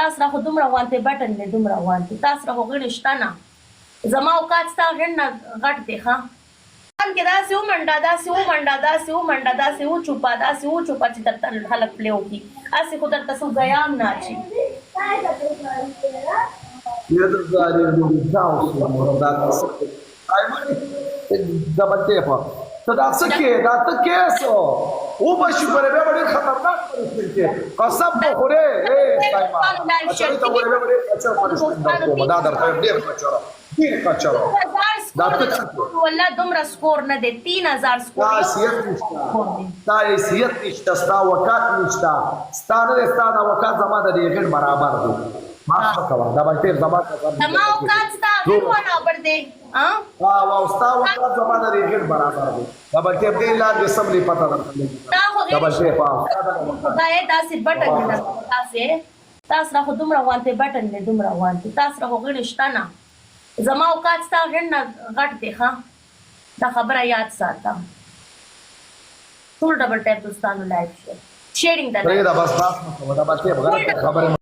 تاسو را خو دومره غوانتې بټن دی دومره غوانتې تاسو را خو غړي شته نه زما اوقات ستا غړ نه غټ دی ښه کې داسې ومنډه داسې ومنډه داسې ومنډه داسې وچوپه داسې وچوپه چې درته خلک پلې وکړي هسې خو درته څه ګیام نه اچي وبشي پر به ډېر خطرناک پرستل کې قسم په خوره اے سایما اچھا ته وره به ډېر اچھا پرستل دا درته ډېر کچره دا والله دومره سکور نه دی 3000 سکور دا حیثیت نشته ستا وکات نشته ستا نه ستا دا وکات زما د دې غیر برابر دی معاف وکړه دا به ډېر زما زما وکات ستا غیر برابر دی واو ستا وکات زما د دې غیر برابر دی دا به ډېر لا د سم لري پته درته دا به ډېر دا داسې بټن نه تاسو را خو دومره غوانتې بټن دی دومره غوانتې تاسو را خو غړي شته نه زما اوقات ستا غړ نه غټ دی ښه دا خبره یاد ساته ټول ډبل ټیپ دوستانو لایک شیئرینګ دا بس خبره